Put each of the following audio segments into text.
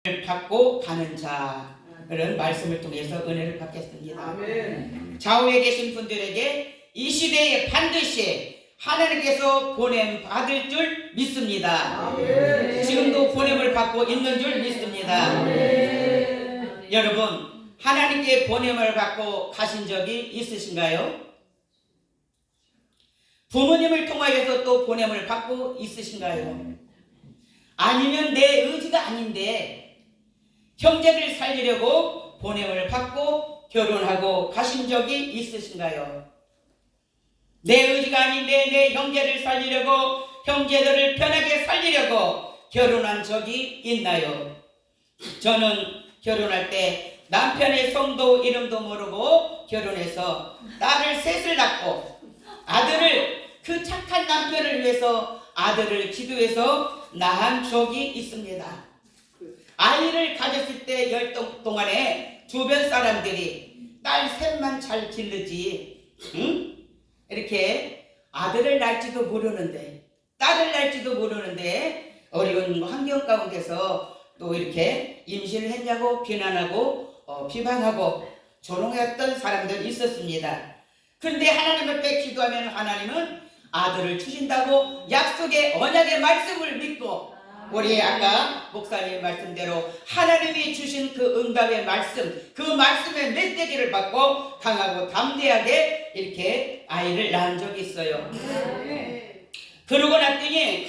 받고 가는 자, 그런 말씀을 통해서 은혜를 받겠습니다. 아멘. 좌우에 계신 분들에게 이 시대에 반드시 하나님께서 보냄 받을 줄 믿습니다. 아멘. 지금도 보냄을 받고 있는 줄 믿습니다. 아멘. 여러분, 하나님께 보냄을 받고 가신 적이 있으신가요? 부모님을 통하여서 또 보냄을 받고 있으신가요? 아니면 내 의지가 아닌데 형제를 살리려고 보냄을 받고 결혼하고 가신 적이 있으신가요? 내 의지가 아닌데 내 형제를 살리려고, 형제들을 편하게 살리려고 결혼한 적이 있나요? 저는 결혼할 때 남편의 성도 이름도 모르고 결혼해서 딸을 셋을 낳고 아들을, 그 착한 남편을 위해서 아들을 기도해서 낳은 적이 있습니다. 아이를 가졌을 때 10달 동안에 주변 사람들이 딸 셋만 잘 기르지, 응? 이렇게 아들을 낳을지도 모르는데, 딸을 낳을지도 모르는데 어려운 환경 가운데서 또 이렇게 임신을 했냐고 비난하고 비방하고 조롱했던 사람들이 있었습니다. 그런데 하나님 앞에 기도하면 하나님은 아들을 주신다고 약속의 언약의 말씀을 믿고, 우리 아까 목사님 말씀대로 하나님이 주신 그 응답의 말씀, 그 말씀의 메시지를 받고 강하고 담대하게 이렇게 아이를 낳은 적이 있어요. 그러고 났더니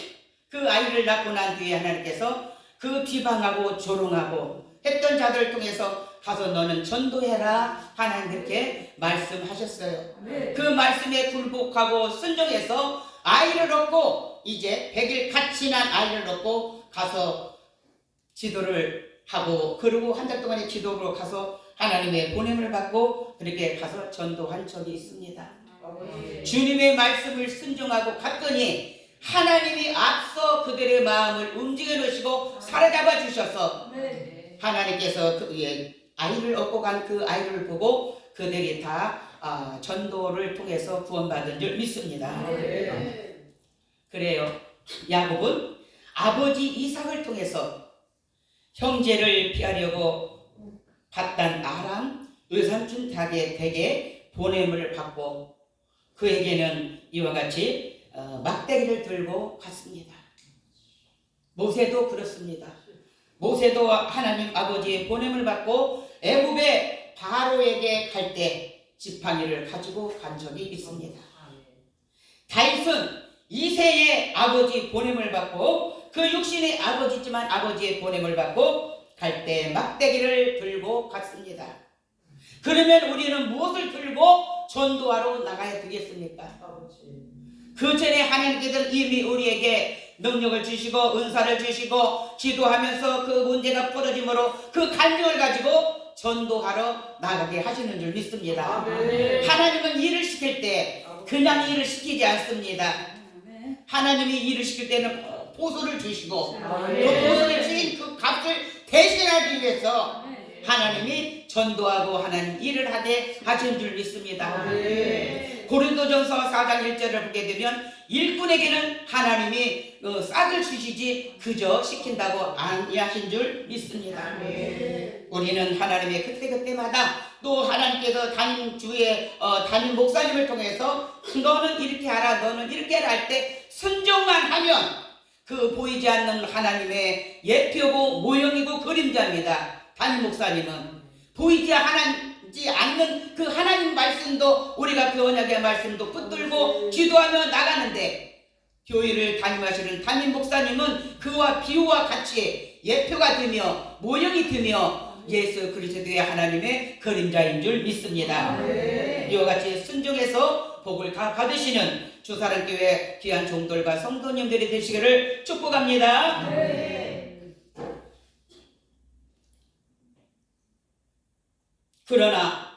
그 아이를 낳고 난 뒤에 하나님께서 그 비방하고 조롱하고 했던 자들을 통해서 가서 너는 전도해라, 하나님 이렇게 말씀하셨어요. 그 말씀에 굴복하고 순종해서 아이를 얻고, 이제 100일 같이 난 아이를 얻고 가서 지도를 하고, 그리고 한 달 동안의 기도로 가서 하나님의 보냄을 받고 그렇게 가서 전도한 적이 있습니다. 주님의 말씀을 순종하고 갔더니 하나님이 앞서 그들의 마음을 움직여 놓으시고 사로잡아 주셔서 하나님께서 그 아이를 얻고 간 그 아이를 보고 그들이 다 전도를 통해서 구원받은 줄 믿습니다. 그래요. 야곱은 아버지 이삭을 통해서 형제를 피하려고 받단 아람 외삼촌 댁에 보냄을 받고 그에게는 이와 같이 막대기를 들고 갔습니다. 모세도 그렇습니다. 모세도 하나님 아버지의 보냄을 받고 애굽의 바로에게 갈 때 지팡이를 가지고 간 적이 있습니다. 다윗은 이새의 아버지 보냄을 받고, 그 육신의 아버지지만 아버지의 보냄을 받고 갈 때 막대기를 들고 갔습니다. 그러면 우리는 무엇을 들고 전도하러 나가야 되겠습니까? 그 전에 하나님께서 이미 우리에게 능력을 주시고 은사를 주시고 기도하면서 그 문제가 풀어짐으로 그 간증을 가지고 전도하러 나가게 하시는 줄 믿습니다. 하나님은 일을 시킬 때 그냥 일을 시키지 않습니다. 하나님이 일을 시킬 때는 보수를 주시고 그 보수를 주신 그 값을 대신하기 위해서 하나님이 전도하고 하나님 일을 하게 하신 줄 믿습니다. 고린도전서 4장 1절을 보게 되면 일꾼에게는 하나님이 싹을 주시지 그저 시킨다고 아니하신 줄 믿습니다. 우리는 하나님의 그때그때마다 또 하나님께서 담임 주의 담임 목사님을 통해서 너는 이렇게 하라, 너는 이렇게 하라 할 때 순종만 하면 그 보이지 않는 하나님의 예표고 모형이고 그림자입니다. 담임 목사님은 보이지 않는 그 하나님 말씀도 우리가 그 언약의 말씀도 붙들고 기도하며 나가는데, 교회를 담임하시는 담임 목사님은 그와 비유와 같이 예표가 되며 모형이 되며 예수 그리스도의 하나님의 그림자인 줄 믿습니다. 이와 같이 순종해서 복을 다 받으시는 주사랑교회 귀한 종들과 성도님들이 되시기를 축복합니다. 그러나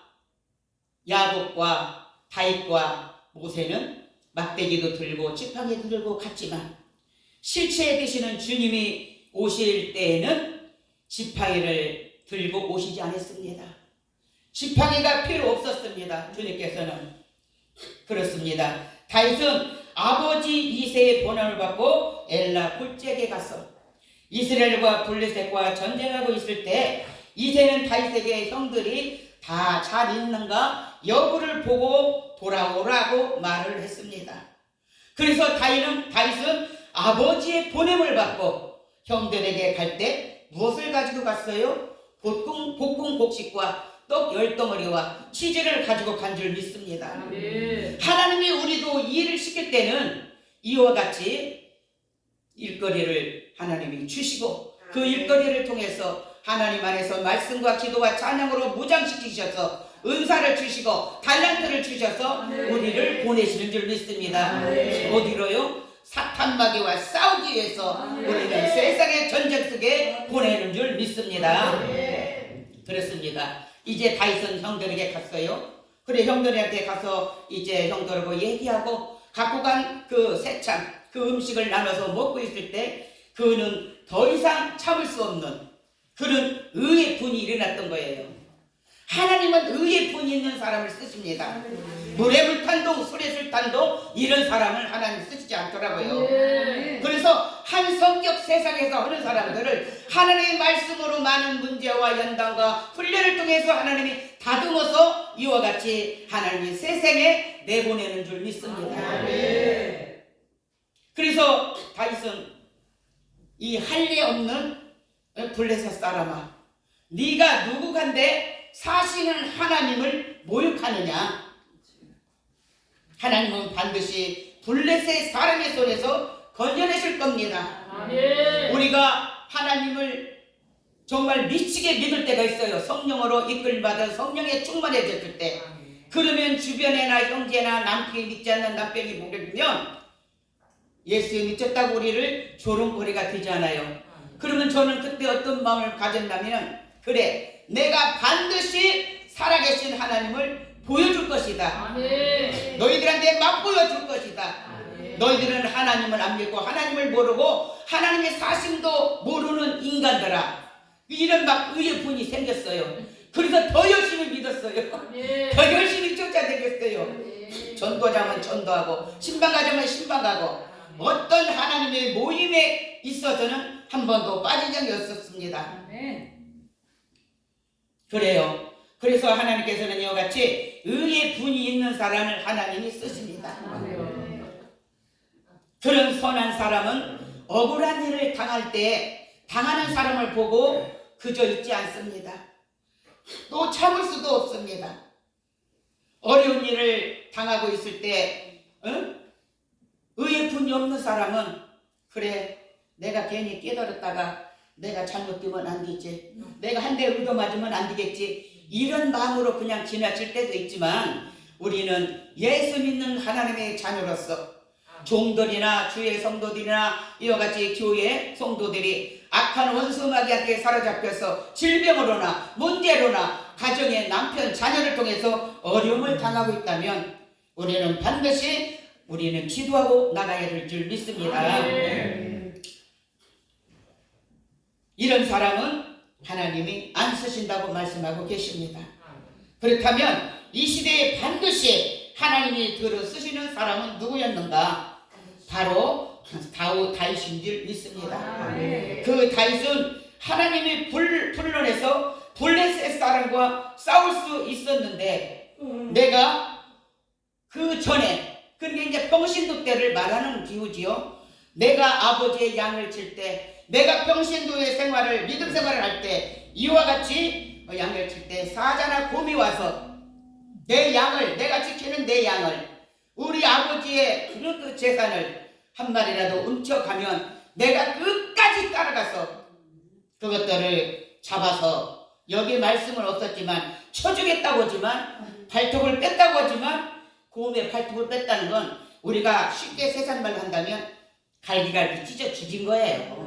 야곱과 다윗과 모세는 막대기도 들고 지팡이도 들고 갔지만 실체에 되시는 주님이 오실 때에는 지팡이를 들고 오시지 않았습니다. 지팡이가 필요 없었습니다. 주님께서는. 그렇습니다. 다윗은 아버지 이새의 보냄을 받고 엘라 골짜기에 가서 이스라엘과 블레셋과 전쟁하고 있을 때 이새는 다윗에게 형들이 다 잘 있는가 여부를 보고 돌아오라고 말을 했습니다. 그래서 다윗은 아버지의 보냄을 받고 형들에게 갈 때 무엇을 가지고 갔어요? 볶음 곡식과 떡 10덩어리와 치즈를 가지고 간 줄 믿습니다. 아멘. 하나님이 우리도 일을 시킬 때는 이와 같이 일거리를 하나님이 주시고 그 일거리를 통해서 하나님 안에서 말씀과 기도와 찬양으로 무장시키셔서 은사를 주시고 달란트를 주셔서 우리를 보내시는 줄 믿습니다. 어디로요? 사탄 마귀와 싸우기 위해서 우리는 세상의 전쟁 속에 보내는 줄 믿습니다. 그렇습니다. 이제 다윗은 형들에게 갔어요. 그래 형들한테 가서 이제 형들하고 얘기하고 갖고 간 그 새참 그 음식을 나눠서 먹고 있을 때 그는 더 이상 참을 수 없는 그런 의의 분이 일어났던 거예요. 하나님은 의의 분이 있는 사람을 쓰십니다. 물에 불탄동 술에 술탄동 이런 사람을 하나님 쓰시지 않더라고요. 그래서 한 성격 세상에서 하는 사람들을 하나님의 말씀으로 많은 문제와 연단과 훈련을 통해서 하나님이 다듬어서 이와 같이 하나님이 세상에 내보내는 줄 믿습니다. 그래서 다윗은 이 할례 없는 블레셋 사람아, 네가 누구간데 사시는 하나님을 모욕하느냐? 하나님은 반드시 블레셋 사람의 손에서 건져내실 겁니다. 우리가 하나님을 정말 미치게 믿을 때가 있어요. 성령으로 이끌받은 성령에 충만해졌을 때. 그러면 주변에나 형제나 남편이 믿지 않는 남편이 보게 되면 예수에 미쳤다고 우리를 조롱거리가 되지 않아요. 그러면 저는 그때 어떤 마음을 가졌냐면 그래 내가 반드시 살아계신 하나님을 보여줄 것이다. 너희들한테 맛보여줄 것이다. 너희들은 하나님을 안 믿고 하나님을 모르고 하나님의 사심도 모르는 인간들아. 이런 막 의의 분이 생겼어요. 그래서 더 열심히 믿었어요. 더 열심히 쫓아다녔어요. 전도자면 전도하고 신방가자면 신방가고 어떤 하나님의 모임에 있어서는 한 번도 빠진 적이 없었습니다. 그래요. 그래서 하나님께서는 이와 같이 의의 분이 있는 사람을 하나님이 쓰십니다. 그런 선한 사람은 억울한 일을 당할 때 당하는 사람을 보고 그저 있지 않습니다. 또 참을 수도 없습니다. 어려운 일을 당하고 있을 때 의의 분이 없는 사람은 그래 내가 괜히 깨달았다가 내가 잘못되면 안 되지, 내가 한 대 얻어맞으면 안 되겠지, 이런 마음으로 그냥 지나칠 때도 있지만 우리는 예수 믿는 하나님의 자녀로서 종들이나 주의 성도들이나 이와 같이 교회 성도들이 악한 원수 마귀한테 사로잡혀서 질병으로나 문제로나 가정의 남편 자녀를 통해서 어려움을 당하고 있다면 우리는 반드시 우리는 기도하고 나가야 될 줄 믿습니다. 이런 사람은 하나님이 안 쓰신다고 말씀하고 계십니다. 그렇다면 이 시대에 반드시 하나님이 들어 쓰시는 사람은 누구였는가? 바로 다윗인 줄 믿습니다. 그 다윗은 하나님이 불러내서 블레셋 사람과 싸울 수 있었는데 내가 그 전에 그러니까 이제 평신도 때를 말하는 기후지요. 내가 아버지의 양을 칠 때 내가 평신도의 생활을 믿음 생활을 할 때 이와 같이 양을 칠 때 사자나 곰이 와서 내 양을 내가 지키는 내 양을 우리 아버지의 그 재산을 한 마리라도 훔쳐가면 내가 끝까지 따라가서 그것들을 잡아서 여기 말씀은 없었지만 쳐주겠다고 하지만 발톱을 뺐다고 하지만 곰의 발톱을 뺐다는 건 우리가 쉽게 세상말로 한다면 갈기갈기 찢어 죽인 거예요.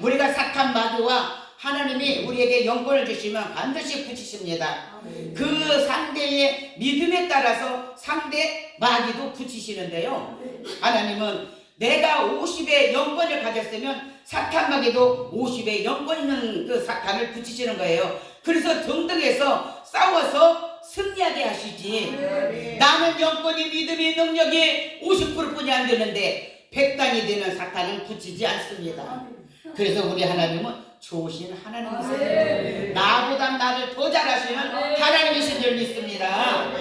우리가 사탄 마귀와 하나님이 우리에게 영권을 주시면 반드시 붙이십니다. 그 상대의 믿음에 따라서 상대 마귀도 붙이시는데요. 하나님은 내가 50의 영권을 가졌으면 사탄 마귀도 50의 영권 있는 그 사탄을 붙이시는 거예요. 그래서 등등해서 싸워서 승리하게 하시지. 나는 영권이 믿음이 능력이 50%뿐이 안 되는데 100단이 되는 사탄은 붙이지 않습니다. 그래서 우리 하나님은 좋으신 하나님이세요. 나보다 나를 더 잘하시는 하나님이신 줄 믿습니다.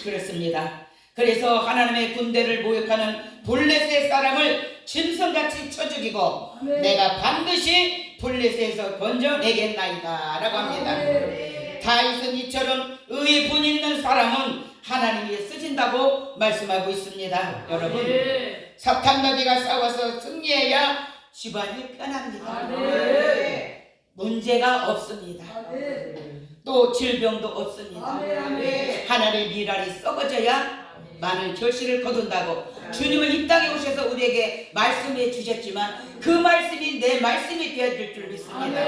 그렇습니다. 그래서 하나님의 군대를 모욕하는 블레셋 사람을 짐승같이 쳐 죽이고 내가 반드시 블레셋에서 건져내겠나이다 라고 합니다. 다윗은 이처럼 의의 분 있는 사람은 하나님이 쓰신다고 말씀하고 있습니다. 여러분, 사탄마귀가 싸워서 승리해야 집안이 편합니다. 문제가 없습니다. 또 질병도 없습니다. 하나님의 미랄이 썩어져야 많은 결실을 거둔다고 주님은 이 땅에 오셔서 우리에게 말씀해 주셨지만 그 말씀이 내 말씀이 되어질 줄 믿습니다.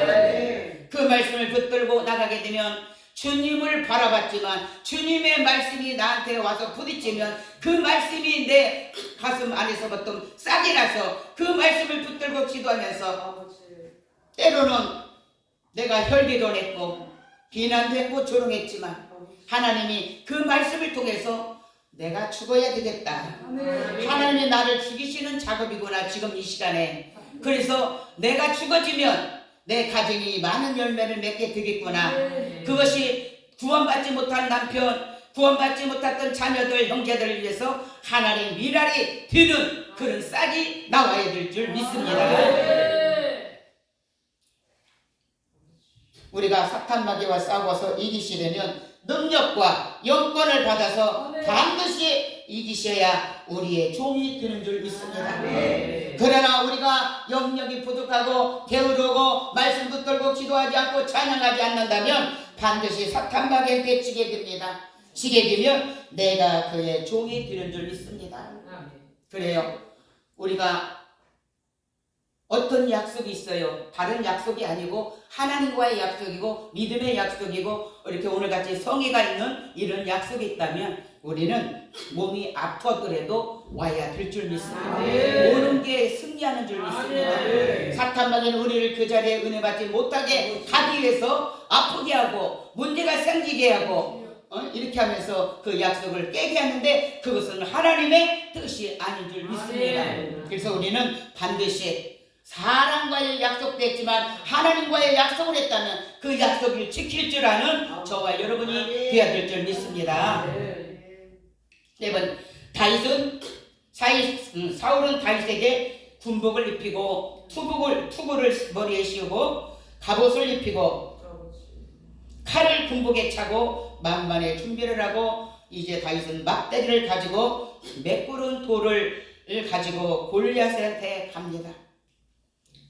그 말씀을 붙들고 나가게 되면 주님을 바라봤지만 주님의 말씀이 나한테 와서 부딪히면 그 말씀이 내 가슴 안에서부터 싹이 나서 그 말씀을 붙들고 기도하면서 때로는 내가 혈기도 냈고 비난도 했고 조롱했지만 하나님이 그 말씀을 통해서 내가 죽어야 되겠다. 하나님이 나를 죽이시는 작업이구나 지금 이 시간에. 그래서 내가 죽어지면 내 가정이 많은 열매를 맺게 되겠구나. 그것이 구원받지 못한 남편, 구원받지 못했던 자녀들, 형제들을 위해서 하나님의 미랄이 되는 그런 싹이 나와야 될 줄 믿습니다. 우리가 사탄마귀와 싸워서 이기시려면 능력과 영권을 받아서 반드시 이기셔야 우리의 종이 되는 줄 믿습니다. 그러나 우리가 영역이 부족하고 게으르고 말씀 붙들고 기도하지 않고 찬양하지 않는다면 반드시 사탄마귀한테 지게 됩니다. 지게 되면 내가 그의 종이 되는 줄 믿습니다. 그래요. 우리가 어떤 약속이 있어요. 다른 약속이 아니고 하나님과의 약속이고 믿음의 약속이고 이렇게 오늘같이 성의가 있는 이런 약속이 있다면 우리는 몸이 아프더라도 와야 될 줄 믿습니다. 오는 게 승리하는 줄 믿습니다. 사탄마귀는 우리를 그 자리에 은혜 받지 못하게 하기 위해서 아프게 하고 문제가 생기게 하고 이렇게 하면서 그 약속을 깨게 하는데 그것은 하나님의 뜻이 아닌 줄 믿습니다. 그래서 우리는 반드시 사람과의 약속됐지만 하나님과의 약속을 했다면 그 약속을 지킬 줄 아는 저와 여러분이 되어야 될 줄 믿습니다. 4번, 사울은 다윗에게 군복을 입히고 투구를 머리에 씌우고 갑옷을 입히고 칼을 군복에 차고 만반의 준비를 하고 이제 다윗은 막대기를 가지고 매꾸른 돌을 가지고 골리앗한테 갑니다.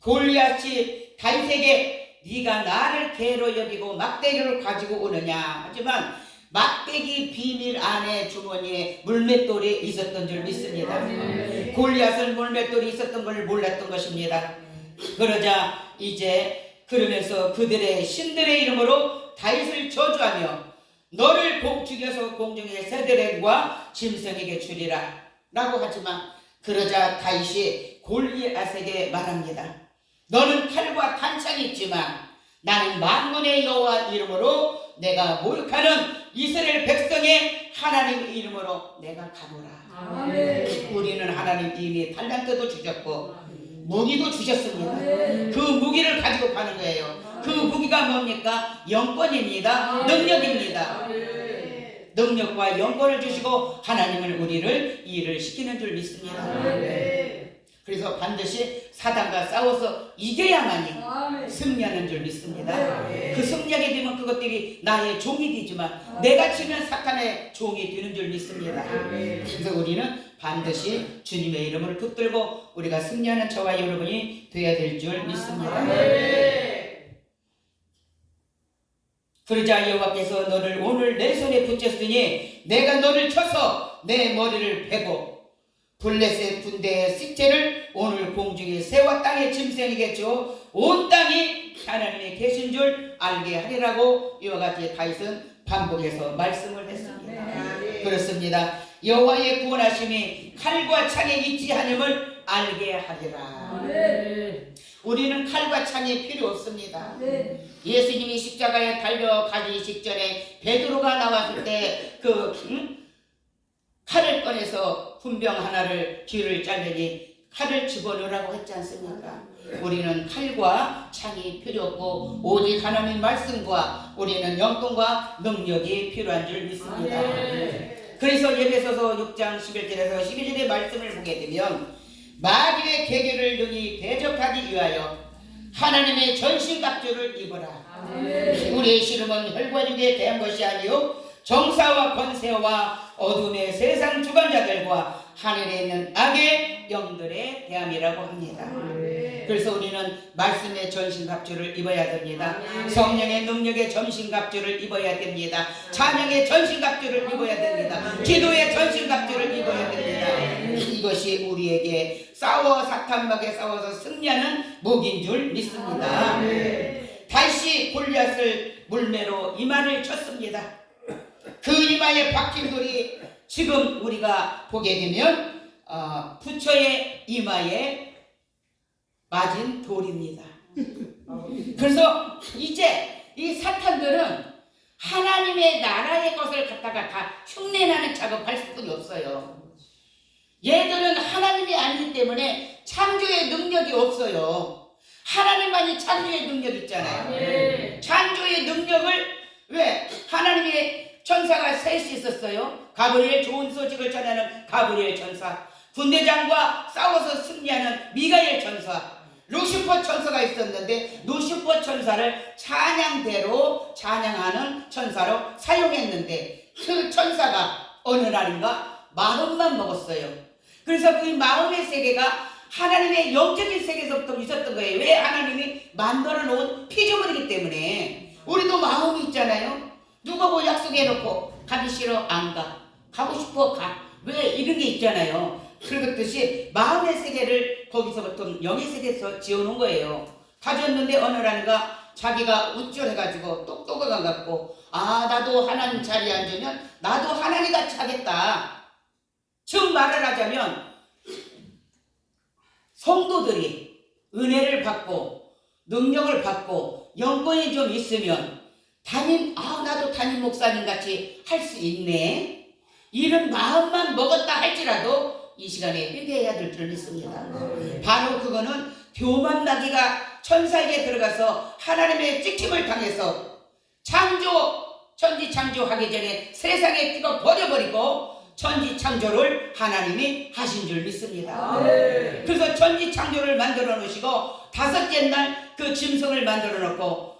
골리앗이 다윗에게 네가 나를 개로 여기고 막대기를 가지고 오느냐 하지만 막대기 비닐 안에 주머니에 물맷돌이 있었던 줄 믿습니다. 골리앗은 물맷돌이 있었던 걸 몰랐던 것입니다. 그러자 이제 그러면서 그들의 신들의 이름으로 다윗을 저주하며 너를 죽여서 공중의 새들과 짐승에게 주리라 라고 하지만 그러자 다윗이 골리앗에게 말합니다. 너는 칼과 탄창이 있지만 나는 만군의 여호와 이름으로 내가 모욕하는 이스라엘 백성의 하나님 이름으로 내가 가노라. 우리는 하나님 이미 달란트도 주셨고 무기도 주셨습니다. 그 무기를 가지고 가는 거예요. 그 무기가 뭡니까? 영권입니다. 능력입니다. 능력과 영권을 주시고 하나님은 우리를 일을 시키는 줄 믿습니다. 그래서 반드시 사단과 싸워서 이겨야만이 승리하는 줄 믿습니다. 그 승리하게 되면 그것들이 나의 종이 되지만 내가 치면 사탄의 종이 되는 줄 믿습니다. 그래서 우리는 반드시 주님의 이름을 붙들고 우리가 승리하는 저와 여러분이 되어야 될 줄 믿습니다. 그러자 여호와께서 너를 오늘 내 손에 붙였으니 내가 너를 쳐서 내 머리를 베고 블레셋 군대의 식체를 오늘 공중의 새와 땅의 짐승에게 줘 온 땅이 하나님이 계신 줄 알게 하리라고 이와 같이 다윗은 반복해서 말씀을 했습니다. 그렇습니다. 여호와의 구원하심이 칼과 창에 있지 않음을 알게 하리라. 우리는 칼과 창이 필요 없습니다. 예수님이 십자가에 달려가기 직전에 베드로가 나왔을 때 칼을 꺼내서 훈병 하나를 귀를 자르니 칼을 집어넣으라고 했지 않습니까? 우리는 칼과 창이 필요 없고 오직 하나님의 말씀과 우리는 영통과 능력이 필요한 줄 믿습니다. 그래서 예배소서 6장 11절에서 12절의 말씀을 보게 되면 마귀의 계계를 능히 대적하기 위하여 하나님의 전신갑주를 입어라. 우리의 씨름은 혈과 육에 대한 것이 아니요 정사와 권세와 어둠의 세상 주관자들과 하늘에 있는 악의 영들에 대함이라고 합니다. 그래서 우리는 말씀의 전신갑주를 입어야 됩니다. 성령의 능력의 전신갑주를 입어야 됩니다. 찬양의 전신갑주를 입어야 됩니다. 기도의 전신갑주를 입어야 됩니다. 이것이 우리에게 사탄막에 싸워서 승리하는 무기인 줄 믿습니다. 다시 골리앗을 물매로 이마를 쳤습니다. 그 이마에 박힌 돌이 지금 우리가 보게 되면 부처의 이마에 맞은 돌입니다. 그래서 이제 이 사탄들은 하나님의 나라의 것을 갖다가 다 흉내내는 작업할 수뿐이 없어요. 얘들은 하나님이 아니기 때문에 창조의 능력이 없어요. 하나님만이 창조의 능력이 있잖아요. 창조의 능력을 왜? 하나님의 천사가 셋이 있었어요. 가브리엘, 좋은 소식을 전하는 가브리엘 천사, 군대장과 싸워서 승리하는 미가엘 천사, 루시퍼 천사가 있었는데 루시퍼 천사를 찬양대로 찬양하는 천사로 사용했는데 그 천사가 어느 날인가 마음만 먹었어요. 그래서 그 마음의 세계가 하나님의 영적인 세계에서부터 있었던 거예요. 왜? 하나님이 만들어 놓은 피조물이기 때문에. 우리도 마음이 있잖아요. 누가 뭐 약속해놓고 가기 싫어 안 가, 가고 싶어 가, 왜? 이런 게 있잖아요. 그렇듯이 마음의 세계를 거기서부터 영의 세계에서 지어놓은 거예요. 가졌는데 어느 날인가 자기가 우쭐해가지고 똑똑해가지고 나도 하나님 자리에 앉으면 나도 하나님 같이 하겠다. 즉 말을 하자면 성도들이 은혜를 받고 능력을 받고 영권이 좀 있으면 나도 담임 목사님 같이 할 수 있네, 이런 마음만 먹었다 할지라도 이 시간에 회개해야 될 줄 믿습니다. 바로 그거는 교만 마귀가 천사에게 들어가서 하나님의 찍힘을 당해서 천지 창조하기 전에 세상에 뛰어 버려버리고 천지 창조를 하나님이 하신 줄 믿습니다. 그래서 천지 창조를 만들어 놓으시고 다섯째 날 그 짐승을 만들어 놓고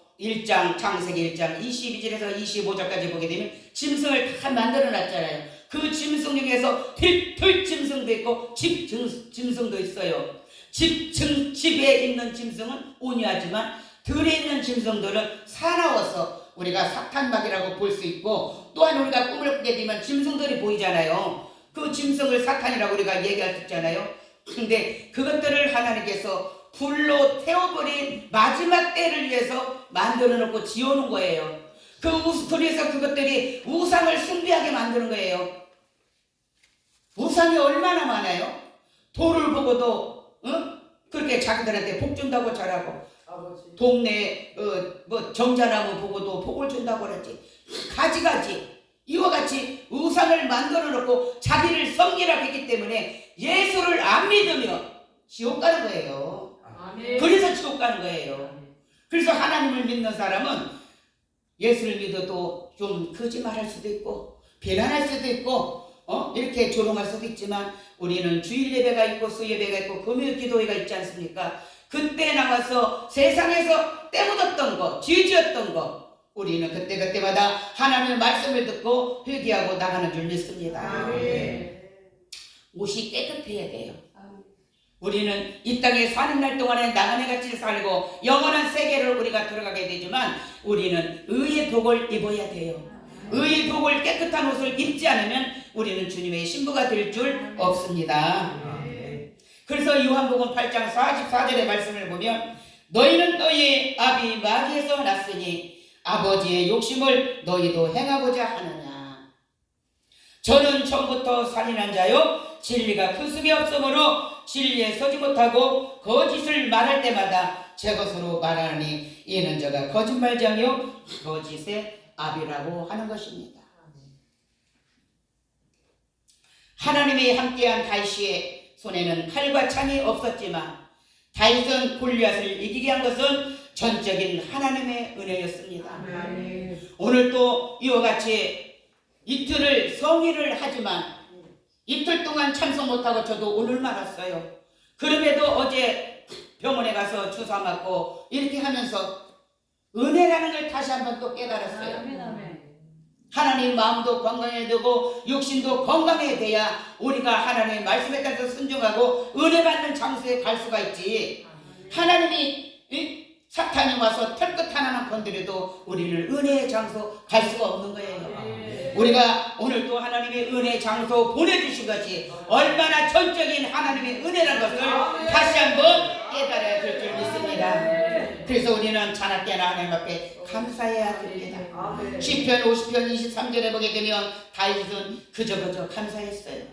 창세기 1장 22절에서 25절까지 보게 되면 짐승을 다 만들어 놨잖아요. 그 짐승 중에서 들 짐승도 있고 집 짐승도 있어요. 집에 있는 짐승은 온유하지만 들에 있는 짐승들은 사나워서 우리가 사탄막이라고 볼 수 있고, 또한 우리가 꿈을 꾸게 되면 짐승들이 보이잖아요. 그 짐승을 사탄이라고 우리가 얘기할 수 있잖아요. 근데 그것들을 하나님께서 불로 태워버린 마지막 때를 위해서 만들어 놓고 지어놓은 거예요. 그래서 그것들이 우상을 숭배하게 만드는 거예요. 우상이 얼마나 많아요? 돌을 보고도 그렇게 자기들한테 복 준다고 잘하고, 동네 정자나무 보고도 복을 준다고 그랬지. 가지가지 이와 같이 우상을 만들어 놓고 자기를 섬기라고 했기 때문에 예수를 안 믿으며 지옥 가는 거예요. 그래서 지옥 가는 거예요. 그래서 하나님을 믿는 사람은 예수를 믿어도 좀 거짓말할 수도 있고 비난할 수도 있고 이렇게 조롱할 수도 있지만, 우리는 주일 예배가 있고 수예배가 있고 금요 기도회가 있지 않습니까? 그때 나와서 세상에서 때묻었던 거, 죄지었던 거, 우리는 그때마다 하나님의 말씀을 듣고 회개하고 나가는 줄 믿습니다. 옷이 깨끗해야 돼요. 우리는 이 땅에 사는 날 동안에 나그네같이 살고 영원한 세계를 우리가 들어가게 되지만, 우리는 의의 복을 입어야 돼요. 의의 복을, 깨끗한 옷을 입지 않으면 우리는 주님의 신부가 될 줄 없습니다. 그래서 요한복음 8장 44절의 말씀을 보면, 너희는 너희의 아비 마귀에서 났으니 아버지의 욕심을 너희도 행하고자 하느냐. 저는 처음부터 살인한 자요 진리가 풀숲이 없으므로 진리에 서지 못하고 거짓을 말할 때마다 제 것으로 말하니 이는 저가 거짓말장이요 거짓의 아비라고 하는 것입니다. 하나님이 함께한 다윗의 손에는 칼과 창이 없었지만 다윗은 골리앗을 이기게 한 것은 전적인 하나님의 은혜였습니다. 아멘. 오늘 또 이와 같이 이틀을 성의를 하지만 이틀 동안 참석 못하고 저도 오늘만 왔어요. 그럼에도 어제 병원에 가서 주사 맞고 이렇게 하면서 은혜라는 걸 다시 한번 또 깨달았어요. 아멘. 아멘. 하나님 마음도 건강해야 되고 육신도 건강해야 돼야 우리가 하나님의 말씀에 따라서 순종하고 은혜 받는 장소에 갈 수가 있지. 하나님이 사탄이 와서 털끝 하나만 건드려도 우리를 은혜의 장소 갈 수가 없는 거예요. 우리가 오늘 또 하나님의 은혜의 장소 보내주신 것이 얼마나 전적인 하나님의 은혜라는 것을 다시 한번 깨달아야 될 줄 믿습니다. 그래서 우리는 자나깨나 하나님 앞에 감사해야 됩니다. 시편 50편 23절에 보게 되면 다윗은 그저 감사했어요.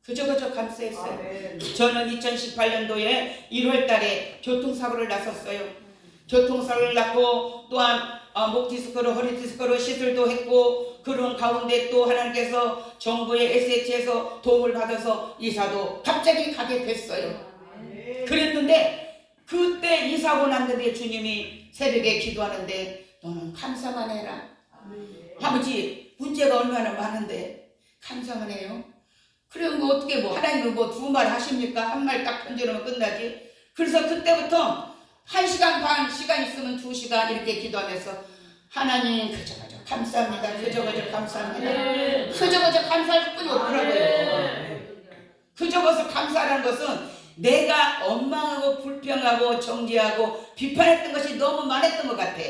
그저 감사했어요. 저는 2018년도에 1월 달에 교통사고를 났었어요. 교통사고를 났고 또한 목 디스크로 허리 디스크로 시술도 했고 그런 가운데 또 하나님께서 정부의 SH에서 도움을 받아서 이사도 갑자기 가게 됐어요. 그랬는데 그때 이사고 났는데 주님이 새벽에 기도하는데 너는 감사만 해라. 아버지 문제가 얼마나 많은데 감사만 해요. 그래 뭐 어떻게 뭐 하나님은 뭐 두 말 하십니까? 한 말 딱 던져놓으면 끝나지. 그래서 그때부터 1시간 반 시간 있으면 2시간 이렇게 기도하면서 하나님 그저 감사합니다. 그저 감사합니다. 그저 감사할 뿐이 없더라고요. 그저 감사라는 것은 내가 원망하고 불평하고 정죄하고 비판했던 것이 너무 많았던 것 같아.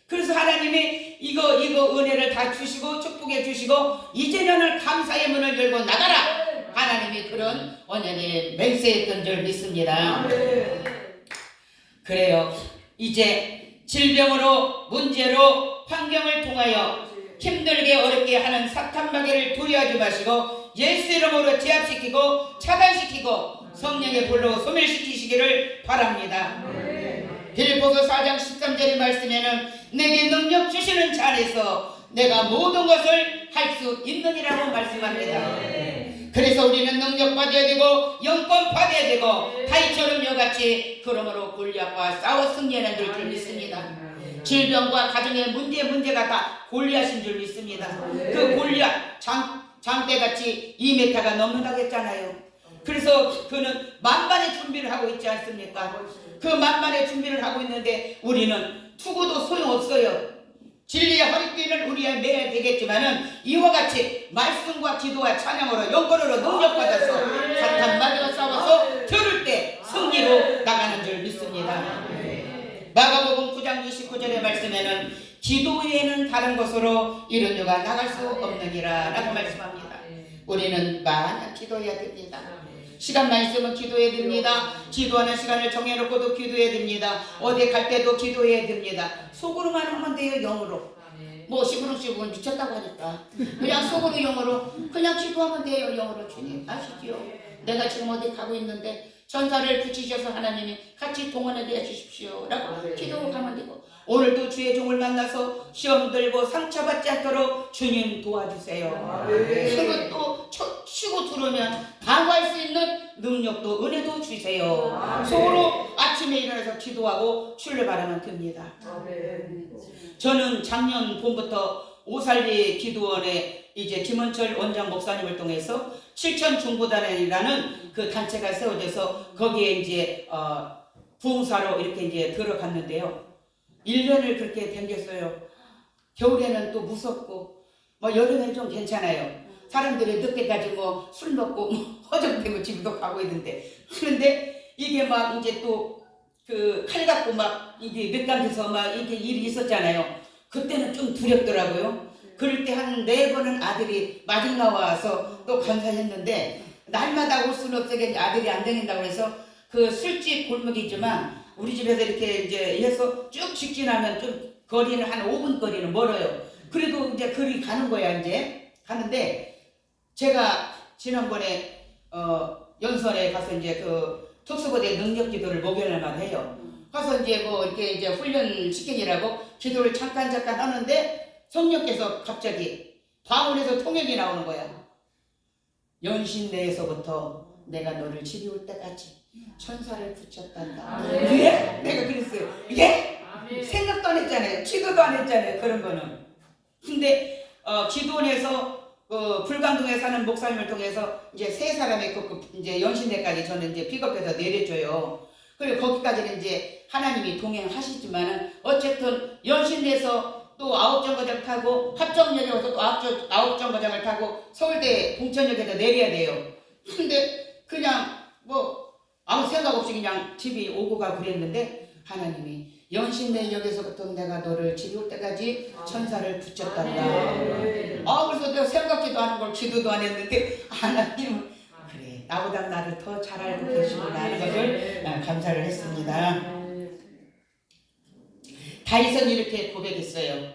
그래서 하나님이 이거 은혜를 다 주시고 축복해 주시고 이제는 감사의 문을 열고 나가라. 하나님이 그런 언약에 맹세했던 줄 믿습니다. 그래요. 이제 질병으로 문제로 환경을 통하여 힘들게 어렵게 하는 사탄 마귀를 두려워하지 마시고 예수 이름으로 제압시키고 차단시키고 성령의 불로 소멸시키시기를 바랍니다. 빌립보서 4장 13절의 말씀에는 내게 능력 주시는 자 안에서 내가 모든 것을 할 수 있느니라고 말씀합니다. 그래서 우리는 능력 받아야 되고 영권 받아야 되고 다윗처럼 이같이 그러므로 골리앗과 싸워 승리하는 줄 믿습니다. 질병과 가정의 문제가 다 골리앗인 줄 믿습니다. 그 골리앗 장대같이 2m가 넘는다고 했잖아요. 그래서 그는 만반의 준비를 하고 있지 않습니까? 그 만반의 준비를 하고 있는데 우리는 투구도 소용없어요. 진리의 허리띠를 우리에 매야 되겠지만은 이와 같이 말씀과 기도와 찬양으로 영권으로 능력받아서 사탄 마귀와 싸워서 겨룰 때 승리로 나가는 줄 믿습니다. 마가복음 9장 29절의 말씀에는 기도 외에는 다른 곳으로 이런 유가 나갈 수 없느니라 라고 말씀합니다. 우리는 많이 기도해야 됩니다. 시간만 있으면 기도해야 됩니다. 기도하는 시간을 정해놓고도 기도해야 됩니다. 어디 갈 때도 기도해야 됩니다. 속으로만 하면 돼요. 영으로. 뭐 시부룩시부룩 미쳤다고 하니까 그냥 속으로 영으로 그냥 기도하면 돼요. 영으로. 주님 아시지요? 내가 지금 어디 가고 있는데 전사를 붙이셔서 하나님이 같이 동원해 주십시오 라고 기도하면 되고 오늘도 주의 종을 만나서 시험 들고 상처받지 않도록 주님 도와주세요. 그리고 또 쉬고 들어오면 방어할 수 있는 능력도 은혜도 주세요. 속으로 아침에 일어나서 기도하고 출발하면 됩니다. 저는 작년 봄부터 오살리 기도원에 이제 김원철 원장 목사님을 통해서 실천 중보단이라는 그 단체가 세워져서 거기에 이제 부흥사로 이렇게 이제 들어갔는데요. 1년을 그렇게 댕겼어요. 겨울에는 또 무섭고 뭐 여름에는 좀 괜찮아요. 사람들이 늦게까지 뭐 술 먹고 뭐 허정되고 집도 가고 있는데 그런데 이게 막 이제 또 그 칼 갖고 막 이게 몇간에서 막 이게 일이 있었잖아요. 그때는 좀 두렵더라고요. 그럴 때 한 4번은 아들이 마중 나와서 또 감사했는데 날마다 올 수는 없게 아들이 안 다닌다고 해서 그 술집 골목이지만 우리 집에서 이렇게 이제 해서 쭉 직진하면 좀 거리는 한 5분 거리는 멀어요. 그래도 이제 거리 가는 거야 이제 가는데 제가 지난번에 연설에 가서 이제 그 특수부대 능력 기도를 목요일날만 해요. 가서 이제 뭐 이렇게 이제 훈련 시키느라고 기도를 잠깐 하는데 성령께서 갑자기 방언에서 통역이 나오는 거야. 연신 내에서부터 내가 너를 치리울 때까지 천사를 붙였단다. 아멘. 왜? 내가 그랬어요. 예? 아멘. 생각도 안 했잖아요. 기도도 안 했잖아요. 그런 거는. 근데 기도원에서 불광동에 사는 목사님을 통해서 이제 세 사람의 이제 연신내까지 저는 이제 픽업해서 내려줘요. 그리고 거기까지는 이제 하나님이 동행하시지만은 어쨌든 연신내에서 또 9정거장 타고 합정역에 와서 또 9정거장을 타고 서울대 봉천역에서 내려야 돼요. 근데 그냥 뭐 아무 생각 없이 그냥 집이 오고 가고 그랬는데 하나님이 연신내역에서부터 내가 너를 집에 올 때까지 천사를 붙였단다. 그래서 내가 생각지도 않은 걸 기도도 안 했는데 하나님은 그래 나보다 나를 더 잘 알고 계시구나 하는 것을 감사를 했습니다. 다윗은 이렇게 고백했어요.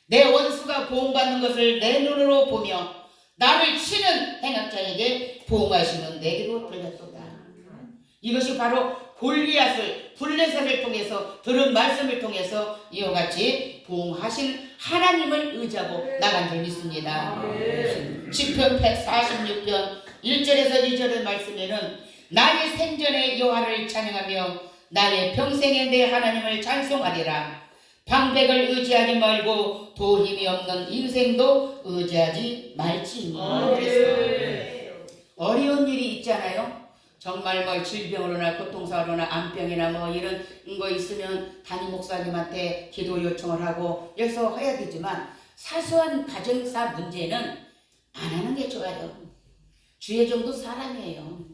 내 원수가 보응받는 것을 내 눈으로 보며 나를 치는 행악자에게 보응하시는 내게로 돌렸도다. 이것이 바로 골리앗을 블레셋을 통해서 들은 말씀을 통해서 이와 같이 보응하신 하나님을 의지하고 나간 줄 믿습니다. 시편 146편 1절에서 2절의 말씀에는 나의 생전에 여호와를 찬양하며 나의 평생에 내 하나님을 찬송하리라. 방백을 의지하지 말고 도 힘이 없는 인생도 의지하지 말지니. 어려운 일이 있잖아요. 정말 뭐 질병으로나 고통사로나 암병이나 뭐 이런 거 있으면 담임 목사님한테 기도 요청을 하고 여기서 해야 되지만 사소한 가정사 문제는 안 하는 게 좋아요. 주의 종도 사람이에요.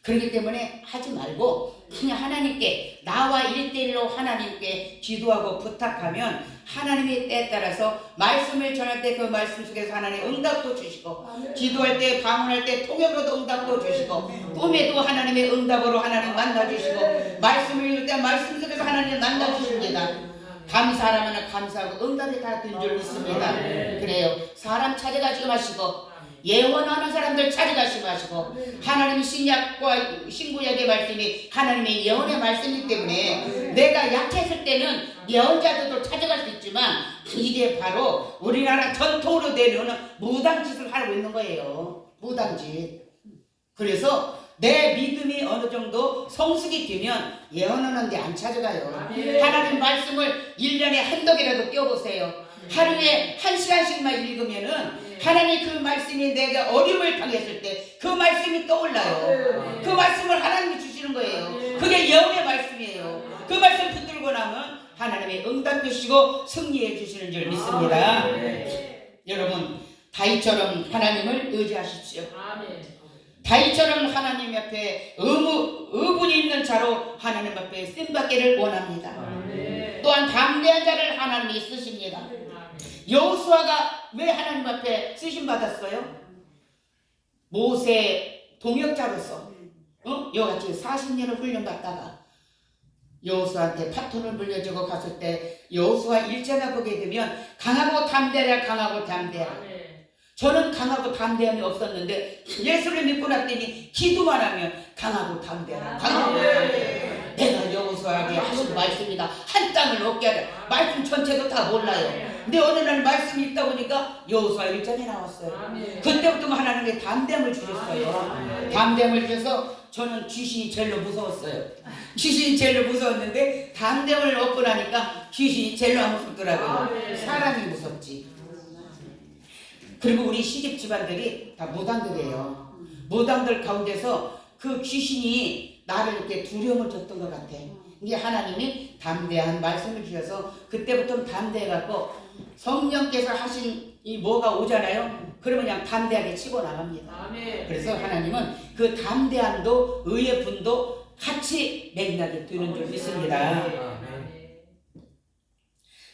그렇기 때문에 하지 말고 그냥 하나님께 나와 1대1로 하나님께 기도하고 부탁하면 하나님의 때에 따라서 말씀을 전할 때 그 말씀 속에서 하나님 응답도 주시고 기도할 때 방언할 때 통역으로도 응답도 주시고 꿈에도 하나님의 응답으로 하나님 만나주시고 말씀을 읽을 때 말씀 속에서 하나님 만나주십니다. 감사하면 감사하고 응답이 다 된 줄 믿습니다. 그래요. 사람 찾아가지 마시고 예언하는 사람들 찾아가지 마시고 하나님 신약과 신구약의 말씀이 하나님의 예언의 말씀이기 때문에 내가 약했을 때는 예언자들도 찾아갈 수 있지만 이게 바로 우리나라 전통으로 되는 무당짓을 하고 있는 거예요. 무당짓. 그래서 내 믿음이 어느 정도 성숙이 되면 예언하는 데 안 찾아가요. 하나님 말씀을 1년에 한두 개라도 띄워보세요. 하루에 1시간씩만 읽으면은 하나님 그 말씀이 내가 어려움을 당했을 때 그 말씀이 떠올라요. 그 말씀을 하나님이 주시는 거예요. 그게 예언의 말씀이에요. 그 말씀 붙들고 나면 하나님이 응답 주시고 승리해 주시는 줄 믿습니다. 여러분 다윗처럼 하나님을 의지하십시오. 다윗처럼 하나님 앞에 의분이 있는 자로 하나님 앞에 쓰임받기를 원합니다. 또한 담대한 자를 하나님이 쓰십니다. 여호수아가 왜 하나님 앞에 쓰심 받았어요? 모세 동역자로서 여같이 40년을 훈련받다가 여호수아한테 파토를 물려주고 갔을 때 여호수아 1장을 보게 되면 강하고 담대하라 강하고 담대하라. 저는 강하고 담대함이 없었는데 예수를 믿고 났더니 기도만 하면 강하고 담대하라 강하고 담대하라. 내가 여호수아에게 하신 말씀이다. 한 땅을 얻게 하라. 말씀 전체도 다 몰라요. 근데 어느 날 말씀 읽다 보니까 여호수아 1장에 나왔어요. 그때부터 하나님께 담대함을 주셨어요. 담대함을 주셔서 저는 귀신이 제일로 무서웠어요. 귀신이 제일로 무서웠는데 담대함을 얻고 나니까 귀신이 제일로 안 무섭더라고요. 사람이 무섭지. 그리고 우리 시집 집안들이 다 무당들이에요. 무당들 가운데서 그 귀신이 나를 이렇게 두려움을 줬던 것 같아. 이게 하나님이 담대한 말씀을 주셔서 그때부터 담대해갖고 성령께서 하신 이 뭐가 오잖아요. 그러면 그냥 담대하게 치고 나갑니다. 그래서 하나님은 그 담대함도 의의 분도 같이 맥락이 되는 줄 믿습니다.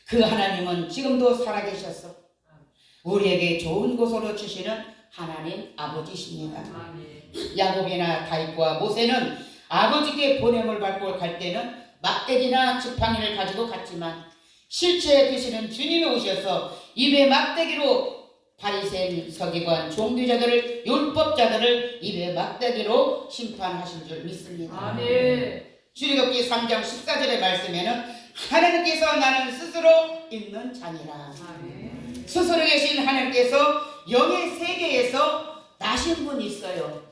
그 하나님은 지금도 살아계셔서 우리에게 좋은 곳으로 주시는 하나님 아버지십니다. 야곱이나 다윗과 모세는 아버지께 보냄을 받고 갈 때는 막대기나 지팡이를 가지고 갔지만 실제 되시는 주님이 오셔서 입에 막대기로 바리새인 서기관 종교자들을 율법자들을 입에 막대기로 심판하신 줄 믿습니다. 출애굽기 3장 14절의 말씀에는 하나님께서 나는 스스로 있는 자니라. 스스로 계신 하나님께서 영의 세계에서 나신 분이 있어요.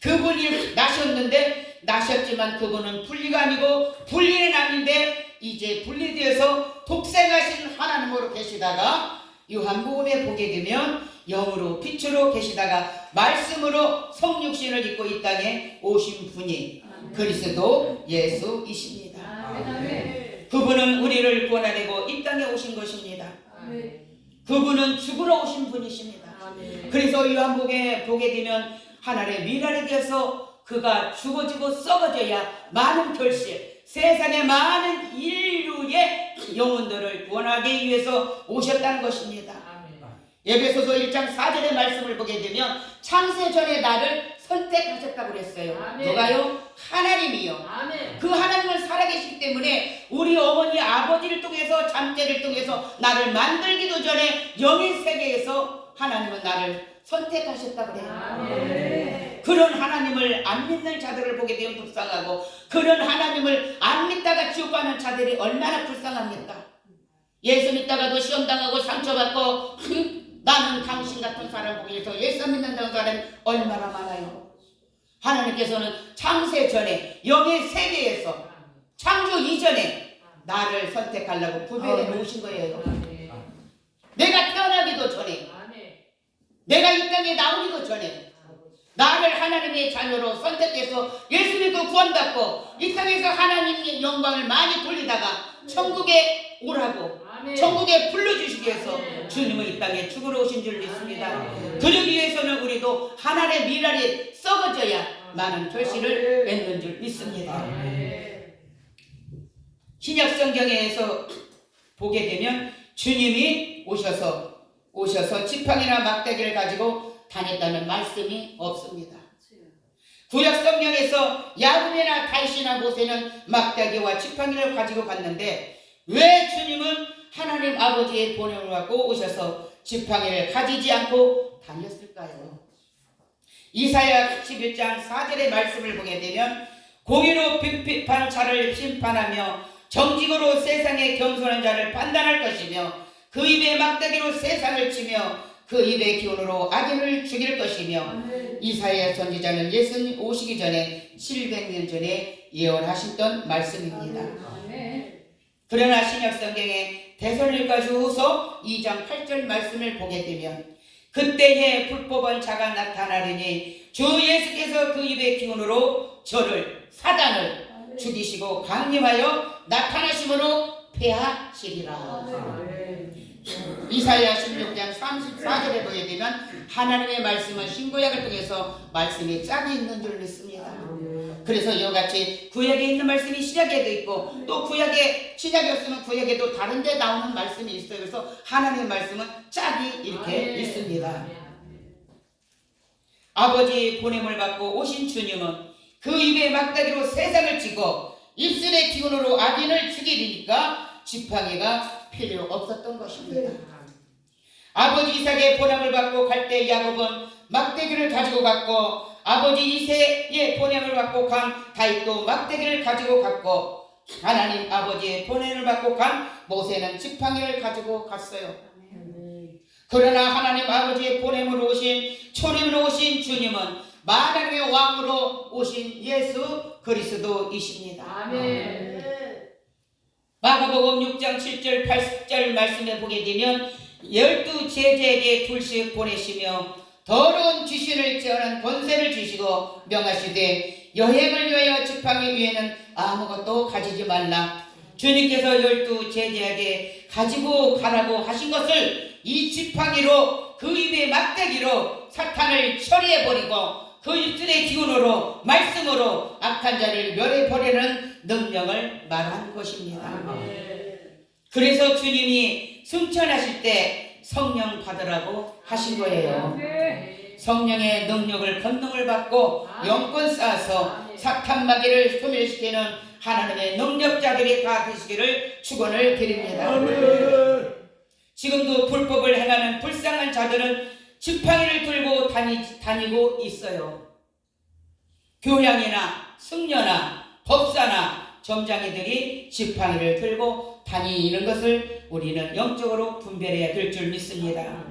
그분이 나셨는데 나셨지만 그분은 분리가 아니고 분리는 아닌데 이제 분리되어서 독생하신 하나님으로 계시다가 요한복음에 보게 되면 영으로 빛으로 계시다가 말씀으로 성육신을 입고 이 땅에 오신 분이 그리스도 예수이십니다. 그분은 우리를 구원하려고 이 땅에 오신 것입니다. 그분은 죽으러 오신 분이십니다. 그래서 요한복음에 보게 되면 하나님의 미랄에 대해서 그가 죽어지고 썩어져야 많은 결실, 세상의 많은 인류의 영혼들을 구원하기 위해서 오셨다는 것입니다. 에베소서 1장 4절의 말씀을 보게 되면 창세전에 나를 선택하셨다고 그랬어요. 아멘. 누가요? 하나님이요. 아멘. 그 하나님은 살아계시기 때문에 우리 어머니 아버지를 통해서 잠재를 통해서 나를 만들기도 전에 영의 세계에서 하나님은 나를 선택하셨다고 그래요. 아멘. 그런 하나님을 안 믿는 자들을 보게 되면 불쌍하고 그런 하나님을 안 믿다가 지옥 가는 자들이 얼마나 불쌍합니까? 예수 믿다가도 시험당하고 상처받고 나는 당신 같은 사람 보기 위해서 예수 믿는다는 사람이 얼마나 많아요. 하나님께서는 창세 전에 영의 세계에서 창조 이전에 나를 선택하려고 구별해 놓으신 거예요. 내가 태어나기도 전에 내가 이 땅에 나오기도 전에 나를 하나님의 자녀로 선택해서 예수 믿고 구원받고 이 땅에서 하나님의 영광을 많이 돌리다가 천국에 오라고 천국에 불러주시기 위해서 주님은 이 땅에 죽으러 오신 줄 믿습니다. 그러기 위해서는 우리도 하나님의 미랄이 썩어져야 많은 결실을 맺는 줄 믿습니다. 신약 성경에서 보게 되면 주님이 오셔서 지팡이나 막대기를 가지고 다녔다는 말씀이 없습니다. 구약 성경에서 야곱이나 다윗이나 모세는 막대기와 지팡이를 가지고 갔는데 왜 주님은 하나님 아버지의 보냄을 받고 오셔서 지팡이를 가지지 않고 다녔을까요? 이사야 11장 4절의 말씀을 보게 되면 공의로 비판 자를 심판하며 정직으로 세상의 겸손한 자를 판단할 것이며 그 입에 막대기로 세상을 치며 그 입의 기운으로 악인을 죽일 것이며 이사야 선지자는 예수님 오시기 전에 700년 전에 예언하셨던 말씀입니다. 그러나 신약성경에 데살로니가후서 2장 8절 말씀을 보게 되면 그때에 불법한 자가 나타나리니 주 예수께서 그 입의 기운으로 저를 사단을 죽이시고 강림하여 나타나심으로 패하시리라. 이사야 16장 34절에 보게 되면 하나님의 말씀은 신구약을 통해서 말씀이 짝이 있는 줄 믿습니다. 그래서 이와 같이 구약에 있는 말씀이 신약에도 있고 또 구약에 신약이 없으면 구약에도 다른 데 나오는 말씀이 있어요. 그래서 하나님의 말씀은 짝이 이렇게 있습니다. 아버지의 보냄을 받고 오신 주님은 그 입에 막대기로 세상을 치고 입술의 기운으로 악인을 죽이니까 지팡이가 필요 없었던 것입니다. 아버지 이삭의 보냄을 받고 갈 때 야곱은 막대기를 가지고 갔고 아버지 이새의 보냄을 받고 간 다윗도 막대기를 가지고 갔고 하나님 아버지의 보냄을 받고 간 모세는 지팡이를 가지고 갔어요. 그러나 하나님 아버지의 보냄으로 오신 초림으로 오신 주님은 만왕의 왕으로 오신 예수 그리스도이십니다. 아멘. 마가복음 6장 7절 8절 말씀에 보게 되면 12 제자에게 둘씩 보내시며 더러운 귀신을 찌어는 권세를 주시고 명하시되 여행을 위하여 지팡이 위에는 아무것도 가지지 말라. 주님께서 12 제자에게 가지고 가라고 하신 것을 이 지팡이로 그 입의 막대기로 사탄을 처리해버리고 그 입술의 기운으로 말씀으로 악한 자를 멸해버리는 능력을 말한 것입니다. 그래서 주님이 승천하실 때 성령 받으라고 하신 거예요. 성령의 능력을 권능을 받고 영권 쌓아서 사탄 마귀를 소멸시키는 하나님의 능력자들이 다 되시기를 축원을 드립니다. 지금도 불법을 행하는 불쌍한 자들은 지팡이를 들고 다니고 있어요. 교양이나 승려나 법사나 점장이들이 지팡이를 들고 다니는 것을 우리는 영적으로 분별해야 될 줄 믿습니다.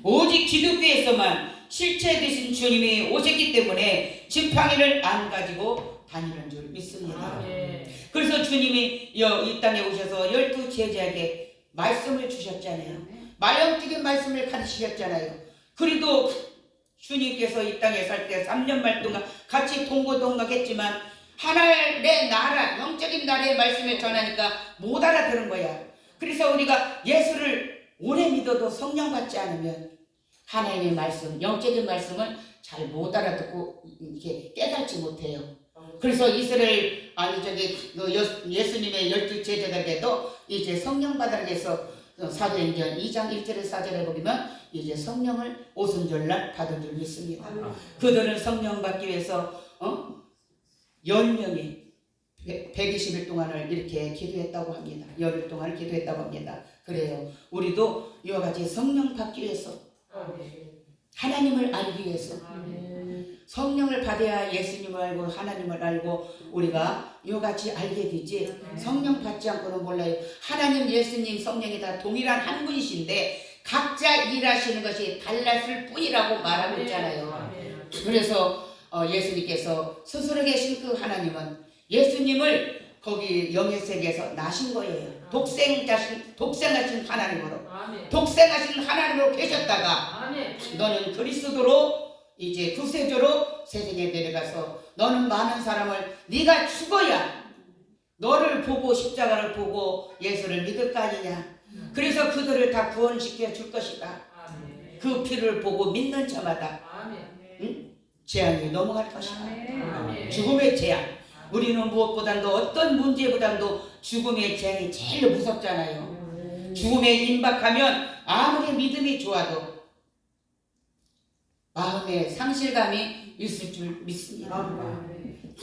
오직 기독교에서만 실체 되신 주님이 오셨기 때문에 지팡이를 안 가지고 다니는 줄 믿습니다. 아멘. 그래서 주님이 이 땅에 오셔서 12 제자에게 말씀을 주셨잖아요. 마영적인 말씀을 가르치셨잖아요. 그래도 주님께서 이 땅에 살 때 3년 말 동안 같이 동고동락했지만 하나님의 나라, 영적인 나라의 말씀을 전하니까 못 알아들은 거야. 그래서 우리가 예수를 오래 믿어도 성령 받지 않으면 하나님의 말씀, 영적인 말씀을 잘 못 알아듣고 이렇게 깨닫지 못해요. 그래서 이스라엘 예수님의 12 제자들에게도 이제 성령 받으라고 해서 사도행전 2장 1절에 4절에 보면 이제 성령을 오순절날 받은 줄 믿습니다. 그들은 성령 받기 위해서 10명이 120일 동안을 이렇게 기도했다고 합니다. 열흘 동안 기도했다고 합니다. 그래요. 우리도 이와 같이 성령 받기 위해서 하나님을 알기 위해서 성령을 받아야 예수님을 알고 하나님을 알고 우리가 이와 같이 알게 되지 성령 받지 않고는 몰라요. 하나님, 예수님, 성령이 다 동일한 한 분이신데 각자 일하시는 것이 달랐을 뿐이라고 말하고 있잖아요. 그래서 예수님께서 스스로 계신 그 하나님은 예수님을 거기 영예세계에서 나신 거예요. 독생하신 하나님으로 독생하신 하나님으로 계셨다가 너는 그리스도로 이제 구세주로 세상에 내려가서 너는 많은 사람을 네가 죽어야 너를 보고 십자가를 보고 예수를 믿을 거 아니냐. 그래서 그들을 다 구원시켜 줄 것이다. 그 피를 보고 믿는 자마다 재앙이 넘어갈 것이다. 죽음의 재앙. 우리는 무엇보다도 어떤 문제보다도 죽음의 재앙이 제일 무섭잖아요. 죽음에 임박하면 아무리 믿음이 좋아도 마음에 상실감이 있을 줄 믿습니다.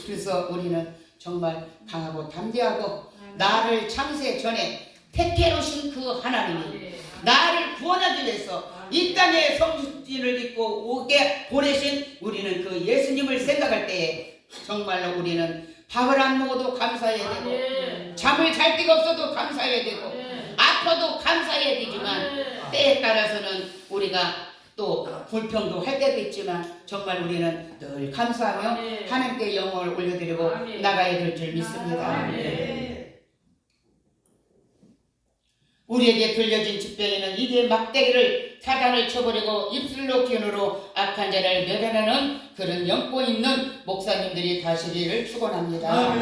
그래서 우리는 정말 강하고 담대하고 나를 창세 전에 택해 놓으신 그 하나님이 나를 구원하기 위해서 이 땅에 성진을 입고 오게 보내신 우리는 그 예수님을 생각할 때에 정말로 우리는 밥을 안 먹어도 감사해야 되고 잠을 잘 데가 없어도 감사해야 되고 아파도 감사해야 되지만 때에 따라서는 우리가 또 불평도 할 때도 있지만 정말 우리는 늘 감사하며 하나님께 영광을 올려드리고 나가야 될 줄 믿습니다. 우리에게 들려진 집병에는 이게 막대기를 사단을 쳐버리고 입술로 기운으로 악한 자를 멸하는 그런 영권 있는 목사님들이 다시기를 축원합니다.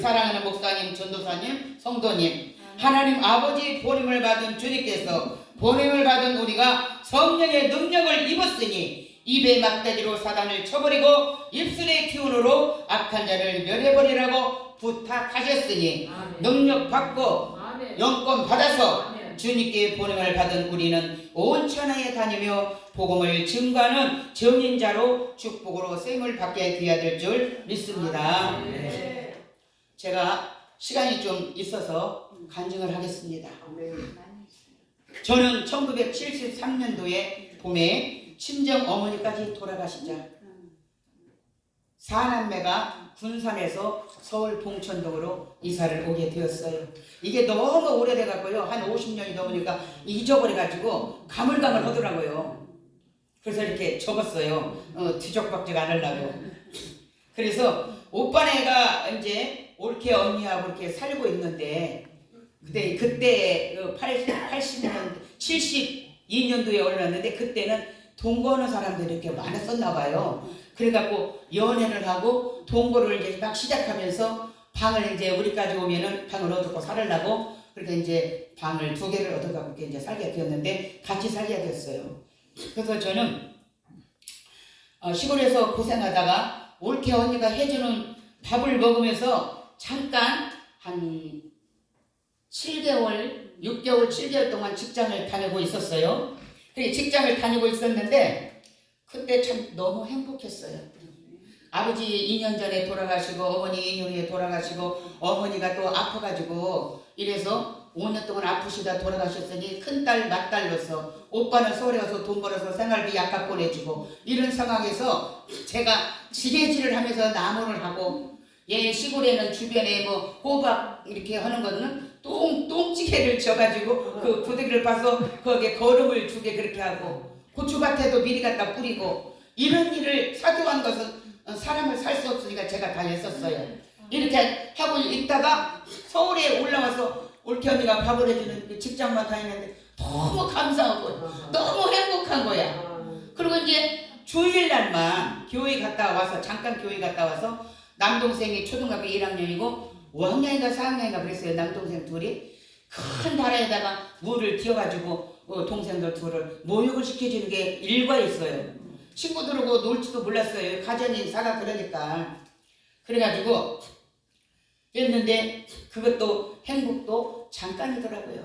사랑하는 목사님, 전도사님, 성도님, 하나님 아버지 보냄을 받은 주님께서 보냄을 받은 우리가 성령의 능력을 입었으니 입의 막대기로 사단을 쳐버리고 입술의 기운으로 악한 자를 멸해버리라고 부탁하셨으니 능력 받고 영권 받아서 주님께 보냄을 받은 우리는 온 천하에 다니며 복음을 증거하는 증인자로 축복으로 쓰임을 받게 되어야 될 줄 믿습니다. 제가 시간이 좀 있어서 간증을 하겠습니다. 저는 1973년도에 봄에 친정 어머니까지 돌아가시자 사남매가 군산에서 서울 봉천동으로 이사를 오게 되었어요. 이게 너무 오래돼갖고요. 한 50년이 넘으니까 잊어버려가지고 가물가물하더라고요. 그래서 이렇게 적었어요. 뒤적박적 안 하려고. 그래서 오빠네가 이제 올케 언니하고 이렇게 살고 있는데 그때 80년, 72년도에 올랐는데 그때는 동거하는 사람들이 이렇게 많았었나 봐요. 그래갖고 연애를 하고 동거를 이제 막 시작하면서 방을 이제 우리까지 오면은 방을 얻고 살으려고 그렇게 이제 방을 2개를 얻어갖고 이제 살게 되었는데 같이 살게 됐어요. 그래서 저는 시골에서 고생하다가 올케 언니가 해주는 밥을 먹으면서 잠깐 한 7개월, 6개월, 7개월 동안 직장을 다니고 있었어요. 직장을 다니고 있었는데 그때 참 너무 행복했어요. 아버지 2년 전에 돌아가시고 어머니 2년 후에 돌아가시고 어머니가 또 아파가지고 이래서 5년 동안 아프시다 돌아가셨으니 큰딸 맏딸로서 오빠는 서울에 가서 돈 벌어서 생활비 약값 보내주고 이런 상황에서 제가 지게질을 하면서 나무를 하고 시골에는 주변에 뭐 호박 이렇게 하는 거는 똥찌개를 져가지고 그 부대기를 봐서 거기에 거름을 주게 그렇게 하고 고추밭에도 미리 갖다 뿌리고 이런 일을 사도한 것은 사람을 살 수 없으니까 제가 다 했었어요. 이렇게 하고 있다가 서울에 올라와서 올케 언니가 밥을 해주는 그 직장만 다니는데 너무 감사하고 너무 행복한 거야. 그리고 이제 주일날만 교회 갔다 와서 잠깐 교회 갔다 와서 남동생이 초등학교 1학년이고 5학년인가 4학년인가 그랬어요. 남동생 둘이 큰 다라에다가 물을 띄워가지고 동생들 둘을 모욕을 시켜주는 게 일과였어요. 친구들하고 놀지도 몰랐어요. 가정이 사가 그러니까. 그래가지고 했는데 그것도 행복도 잠깐이더라고요.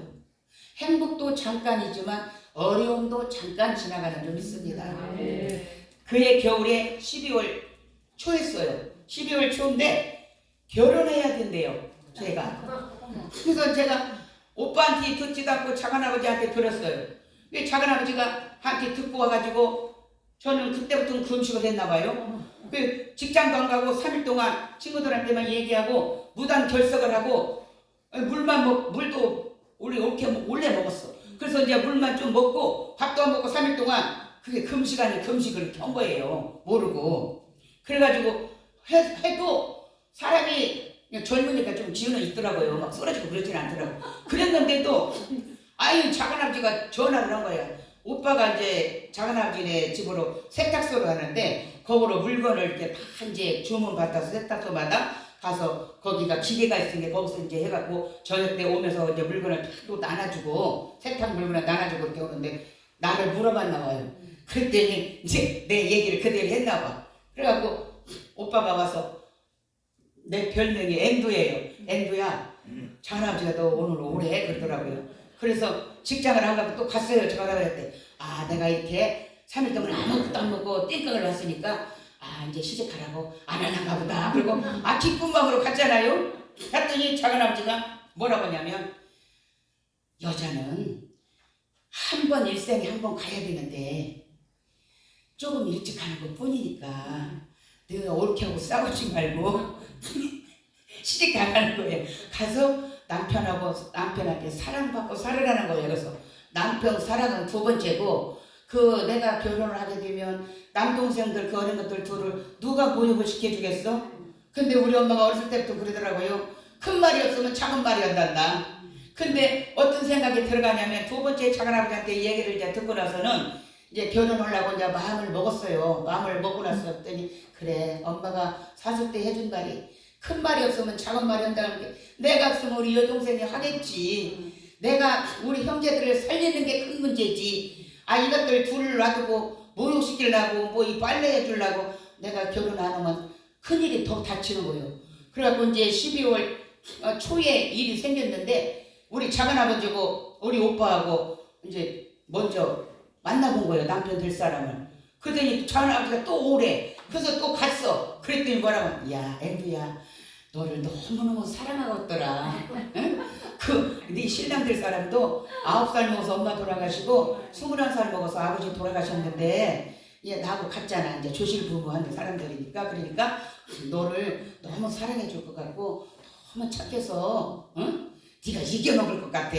행복도 잠깐이지만 어려움도 잠깐 지나가는 좀 있습니다. 그해 겨울에 12월 초였어요. 12월 초인데 결혼해야 된대요. 제가. 그래서 제가 오빠한테 듣지도 않고 작은아버지한테 들었어요. 왜 작은아버지가 한테 듣고 와가지고 저는 그때부터 금식을 했나 봐요. 그 직장도 안 가고 3일 동안 친구들한테만 얘기하고 무단 결석을 하고 물도 우리 원래 먹었어. 그래서 이제 물만 좀 먹고 밥도 안 먹고 3일 동안 그게 금식 아닌 금식을 켠 거예요. 모르고. 그래가지고 해도 사람이 젊으니까 좀 기운은 있더라고요. 막 쓰러지고 그러진 않더라고. 그랬는데도 아유 작은아버지가 전화를 한 거야. 오빠가 이제 작은아버지네 집으로 세탁소로 가는데 거기로 물건을 이렇게 다 이제 주문 받아서 세탁소마다 가서 거기가 기계가 있으니까 거기서 이제 해갖고 저녁 때 오면서 이제 물건을 또 나눠주고 세탁 물건을 나눠주고 이렇게 오는데 나를 물어봤나 봐요. 그랬더니 이제 내 얘기를 그대로 했나 봐. 그래갖고 오빠가 와서 내 별명이 앵두예요. 앵두야, 작은아버지가 너 오늘 오래 그러더라고요. 그래서 직장을 안 가고 또 갔어요. 전화가 그랬대. 아, 내가 이렇게 3일 동안 아무것도 안 먹고 땡깡을 왔으니까 아, 이제 시집가라고 안 하는가 보다. 그리고 아, 기쁜 마음으로 갔잖아요. 갔더니 작은아버지가 뭐라고 하냐면 여자는 한 번 일생에 한 번 가야 되는데 조금 일찍 가는 것 뿐이니까 내가 옳게 하고 싸우지 말고 시집 가라는 거예요. 가서 남편한테 사랑받고 살으라는 거예요. 그래서 남편 사랑은 두 번째고 그 내가 결혼을 하게 되면 남동생들 그 어린 것들 둘을 누가 모욕을 시켜주겠어? 근데 우리 엄마가 어렸을 때부터 그러더라고요. 큰 말이 없으면 작은 말이 한단다. 근데 어떤 생각이 들어가냐면 두 번째 작은아버지한테 얘기를 이제 듣고 나서는 이제 결혼하려고 이제 마음을 먹었어요. 마음을 먹고 나서 했더니 그래 엄마가 사수 때 해준 말이 큰 말이 없으면 작은 말이 한다는 게 내가 없으면 우리 여동생이 하겠지. 내가 우리 형제들을 살리는 게 큰 문제지. 아 이것들 둘을 놔두고 모욕시키려고 뭐 이 빨래 해주려고 내가 결혼 안 하면 큰일이 더 닥치는 거예요. 그래갖고 이제 12월 초에 일이 생겼는데 우리 작은아버지고 우리 오빠하고 이제 먼저 만나본 거예요. 남편 될 사람을. 그러더니 작은아버지가 또 오래. 그래서 또 갔어. 그랬더니 뭐라고 야 앵두야 너를 너무너무 사랑하겠더라. 응? 네 신랑 될 사람도 9살 먹어서 엄마 돌아가시고 21살 먹어서 아버지 돌아가셨는데 얘 나하고 같잖아. 이제 조실 부부하는 사람들이니까. 그러니까 너를 너무 사랑해 줄 것 같고 너무 착해서 응? 네가 이겨먹을 것 같아.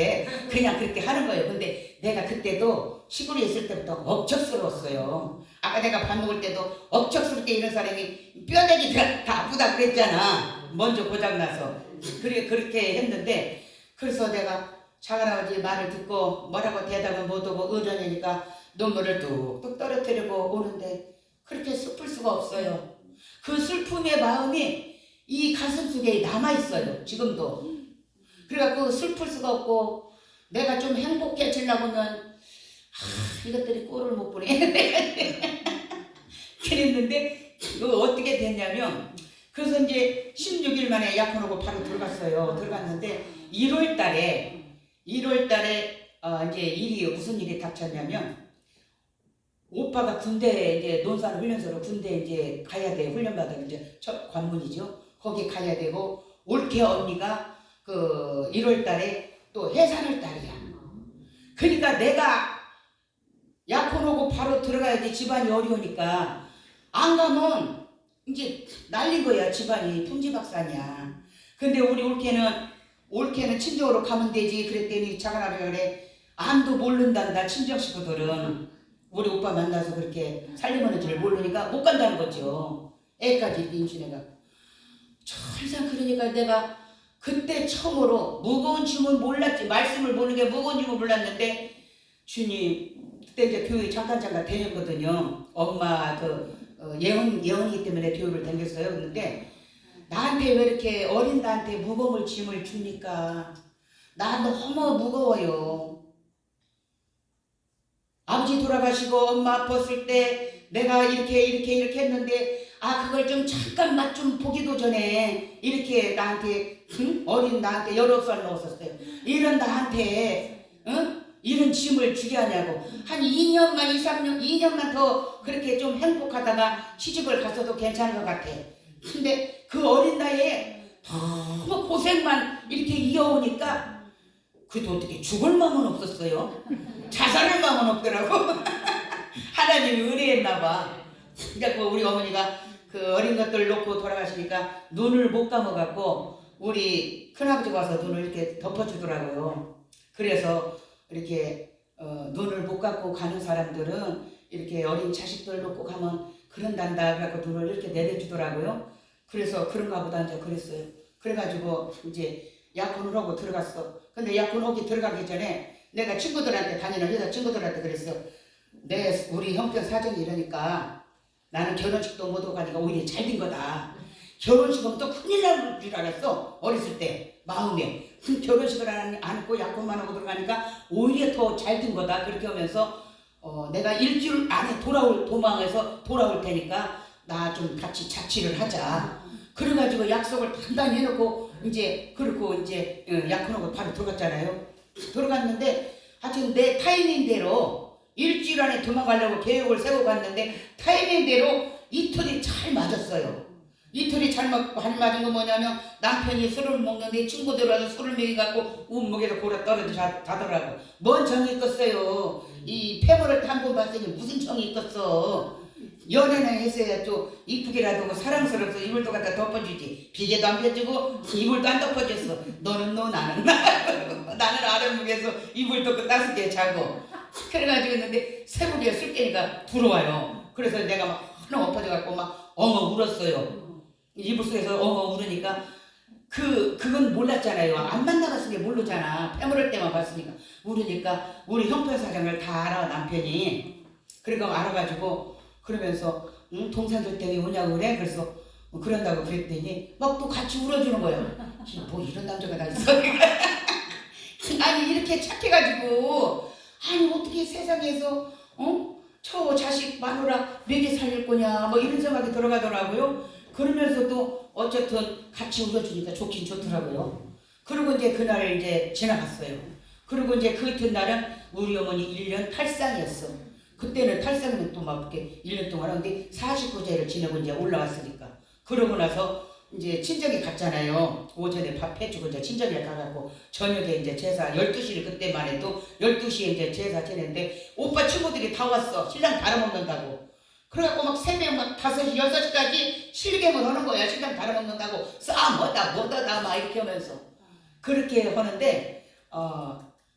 그냥 그렇게 하는 거예요. 근데 내가 그때도 시골에 있을 때부터 억척스러웠어요. 아까 내가 밥 먹을 때도 억척스럽게 이런 사람이 뼈대기 다 아프다 그랬잖아. 먼저 고장나서. 그렇게 했는데 그래서 내가 작은아버지 말을 듣고 뭐라고 대답은 못하고 의전이니까 눈물을 뚝뚝 떨어뜨리고 오는데 그렇게 슬플 수가 없어요. 그 슬픔의 마음이 이 가슴 속에 남아있어요. 지금도. 그래갖고 슬플 수가 없고 내가 좀 행복해지려고는 이것들이 꼴을 못 보네. 그랬는데 어떻게 됐냐면 그래서 이제 16일 만에 약혼하고 바로 들어갔어요. 들어갔는데 1월 달에 이제 일이 무슨 일이 닥쳤냐면 오빠가 군대 이제 논산 훈련소로 군대 이제 가야 돼. 훈련받은 이제 첫 관문이죠. 거기 가야 되고 올케 언니가 그 1월 달에 또 해산할 달이야. 그러니까 내가 약혼하고 바로 들어가야지. 집안이 어려우니까 안 가면 이제 날린 거야. 집안이 풍지박산이야. 근데 우리 올케는 친정으로 가면 되지. 그랬더니 작은아버지가 그래 암도 모른단다. 친정 식구들은 우리 오빠 만나서 그렇게 살림하는 줄 모르니까 못 간다는 거죠. 애까지 임신해가. 항상 그러니까 내가 그때 처음으로 무거운 짐은 몰랐지. 말씀을 보는 게 무거운 짐은 몰랐는데 주님 그때 이제 교회 잠깐 다녔거든요. 엄마 예언이기 때문에 교회를 다녔어요. 그런데 나한테 왜 이렇게 어린 나한테 무거운 짐을 주니까 나 너무 무거워요. 아버지 돌아가시고 엄마 아팠을 때 내가 이렇게 했는데 그걸 좀 잠깐 맛 좀 보기도 전에 이렇게 나한테 어린 나한테 19살 넣었었어요. 이런 나한테 이런 짐을 주게 하냐고. 한 2년만 2년만 더 그렇게 좀 행복하다가 시집을 갔어도 괜찮을 것 같아. 근데 그 어린 나이에 너무 고생만 이렇게 이어오니까 그래도 어떻게 죽을 마음은 없었어요. 자살할 마음은 없더라고. 하나님이 은혜했나 봐. 그러니까 우리 어머니가 그 어린 것들 놓고 돌아가시니까 눈을 못 감아갖고 우리 큰아버지가 와서 눈을 이렇게 덮어주더라고요. 그래서 이렇게 눈을 못 감고 가는 사람들은 이렇게 어린 자식들 놓고 가면 그런단다 그래갖고 눈을 이렇게 내려주더라고요. 그래서 그런가 보다 이제 그랬어요. 그래가지고 이제 약혼을 하고 들어갔어. 근데 약혼하기 들어가기 전에 내가 친구들한테 다니는 회사 친구들한테 그랬어. 우리 형편 사정이 이러니까 나는 결혼식도 못 오고 가니까 오히려 잘 된 거다. 결혼식은 또 큰일 날 줄 알았어. 어렸을 때 마음에. 결혼식을 안 하고 약혼만 하고 들어가니까 오히려 더 잘 된 거다. 그렇게 하면서 내가 일주일 안에 도망해서 돌아올 테니까 나 좀 같이 자취를 하자. 그래가지고 약속을 단단히 해놓고 그렇고 약혼하고 바로 들어갔잖아요. 들어갔는데 하여튼 내 타이밍대로 일주일 안에 도망가려고 계획을 세우고 갔는데 타이밍대로 이틀이 잘 맞았어요. 이틀이 잘 맞은 건 뭐냐면 남편이 술을 먹는데 친구들 와서 술을 먹여갖고 운목에서 골아 떨어져 자더라고. 뭔 정이 있겠어요. 이 패물을 한 번 봤으니 무슨 정이 있겠어. 연애는 했어야 또 이쁘게라도 하고 사랑스러워서 이불도 갖다 덮어주지. 비계도 안 펴주고 이불도 안 덮어줬어. 너는 너 나는 나. 나는 아랫목에서 이불 덮고 따뜻하게 자고. 그래가지고 있는데 새벽에 술 깨니까 들어와요. 그래서 내가 막 하나 엎어져갖고 막 엉엉 울었어요. 이불 속에서 엉엉 울으니까 그건 몰랐잖아요. 안 만나봤으니까 모르잖아. 패물을 때만 봤으니까. 모르니까 우리 형편 사정을 다 알아 남편이. 그러니까 알아가지고 그러면서 동생들 때문에 오냐고 그래. 그래서 그런다고 그랬더니 막 또 같이 울어주는 거야. 뭐 이런 남자가 다 있어. 아니 이렇게 착해가지고 아니 어떻게 세상에서 저 자식 마누라 먹여 살릴 거냐 뭐 이런 생각이 들어가더라고요. 그러면서도 어쨌든 같이 울어주니까 좋긴 좋더라고요. 그리고 이제 그날 이제 지나갔어요. 그리고 이제 그 이튿날은 우리 어머니 1년 탈상이었어. 그때는 탈상이면 또 막 이렇게 1년 동안 하는데 49제를 지내고 이제 올라왔으니까. 그러고 나서 이제 친정에 갔잖아요. 오전에 밥 해주고 이제 친정에 가갖고 저녁에 이제 제사 12시를 그때만 해도 12시에 이제 제사 지냈는데 오빠 친구들이 다 왔어. 신랑 달아먹는다고. 그래갖고 막 새벽 막 5시, 6시까지 실갱을 하는 거야. 신랑 달아먹는다고. 뭐다 막 이렇게 하면서. 그렇게 하는데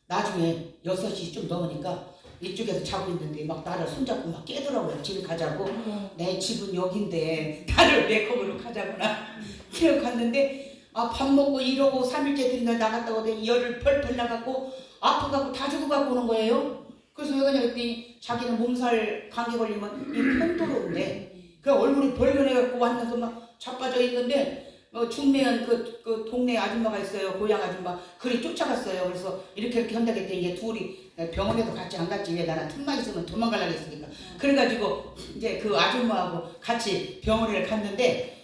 나중에 6시 좀 넘으니까 이쪽에서 자고 있는데 막 나를 손잡고 막 깨더라고요. 집에 가자고. 내 집은 여긴데 나를 메이크업으로 가자구나. 그래 갔는데 밥 먹고 이러고 3일째 된날 나갔다 오더니 열을 펄펄 나갖고 아프갖고 다 죽어갖고 오는 거예요. 그래서 왜 그러냐 했더니 자기는 몸살 감기 걸리면 이 편도로운데 그 얼굴이 벌건해갖고 왔는데 막 자빠져 있는데 중매연 그 동네 아줌마가 있어요. 고향 아줌마. 그리 쫓아갔어요. 그래서 이렇게 한다고 했더니 이제 둘이 병원에도 같이 안 갔지. 왜 나는 틈만 있으면 도망가려고 했으니까. 그래가지고 이제 그 아줌마하고 같이 병원에 갔는데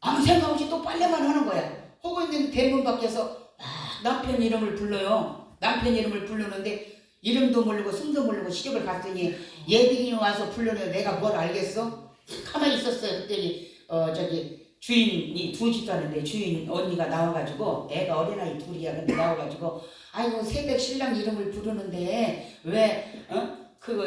아무 생각 없이 또 빨래만 하는 거야. 하고 있는 대문 밖에서 남편 이름을 불러요. 남편 이름을 부르는데 이름도 모르고 숨도 모르고 시집을 갔더니 예빈이 와서 불러내서 내가 뭘 알겠어? 가만히 있었어요. 그랬더니 저기 주인이 두 집도 하는데 주인 언니가 나와가지고 애가 어린아이 둘이야. 근데 나와가지고 아이고 새벽 신랑 이름을 부르는데 왜 그거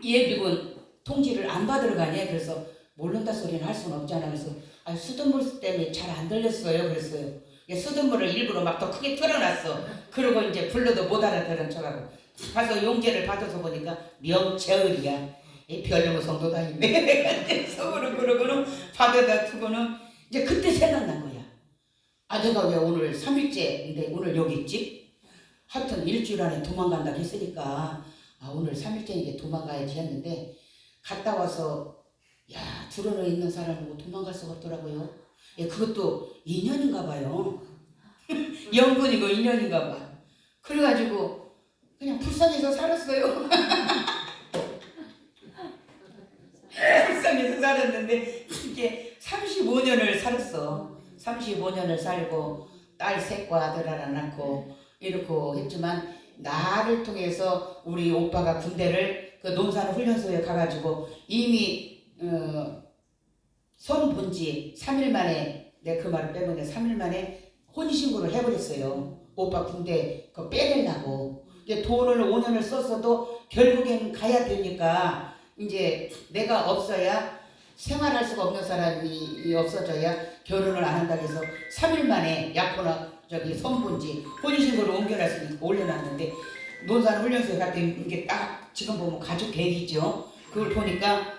예비군 통지를 안 받으러 가냐. 그래서 모른다 소리는 할 수는 없잖아. 그래서 수돗물 때문에 잘 안 들렸어요. 그랬어요. 수돗물을 일부러 막 더 크게 틀어놨어. 그러고 이제 불러도 못 알아들은 척하고 가서 용제를 받아서 보니까 명재을이야. 이 별로 성도다 있네. 속으로 그러고는 받아다 두고는 이제 그때 생각난 거야. 아 내가 왜 오늘 3일째인데 오늘 여기 있지? 하여튼 일주일 안에 도망간다 했으니까 아 오늘 3일째인데 도망가야지 했는데 갔다 와서 야 들어는 있는 사람 보고 도망갈 수가 없더라고요. 예, 그것도 인연인가 봐요. 영분이고 인연인가 봐. 그래가지고 그냥 불쌍해서 살았어요. 불쌍해서 살았는데 이게 35년을 살았어. 35년을 살고 딸 셋과 아들 하나 낳고 이렇게 했지만 나를 통해서 우리 오빠가 군대를 그 농산훈련소에 가가지고 이미 손 본 지 3일 만에 내가 그 말을 빼보는데 3일 만에 혼인신고를 해버렸어요. 오빠 군대 그거 빼내려고. 이제 돈을 5년을 썼어도 결국엔 가야 되니까 이제 내가 없어야 생활할 수가 없는 사람이 없어져야 결혼을 안 한다고 해서 3일 만에 약혼하 저기 손본지 혼인신고를 옮겨놨으니까 올려놨는데 논산훈련소에 갔더니 이게 딱 지금 보면 가족 대기죠. 그걸 보니까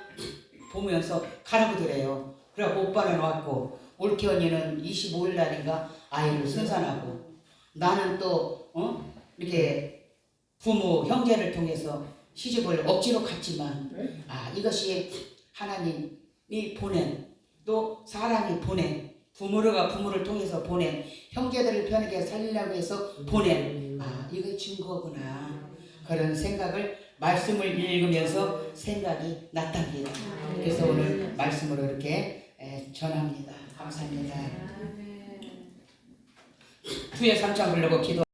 보면서 가라고 그래요. 그래갖고 오빠는 왔고 올케 언니는 25일 날인가 아이를 순산하고 나는 또 이렇게 부모 형제를 통해서 시집을 억지로 갔지만 아 이것이 하나님이 보낸 또 사람이 보낸 부모를 통해서 보낸 형제들을 편하게 살리려고 해서 보낸 아 이거 증거구나 그런 생각을 말씀을 읽으면서 생각이 났답니다. 그래서 오늘 말씀으로 이렇게 전합니다. 감사합니다. 주의 삼창 부르고 기도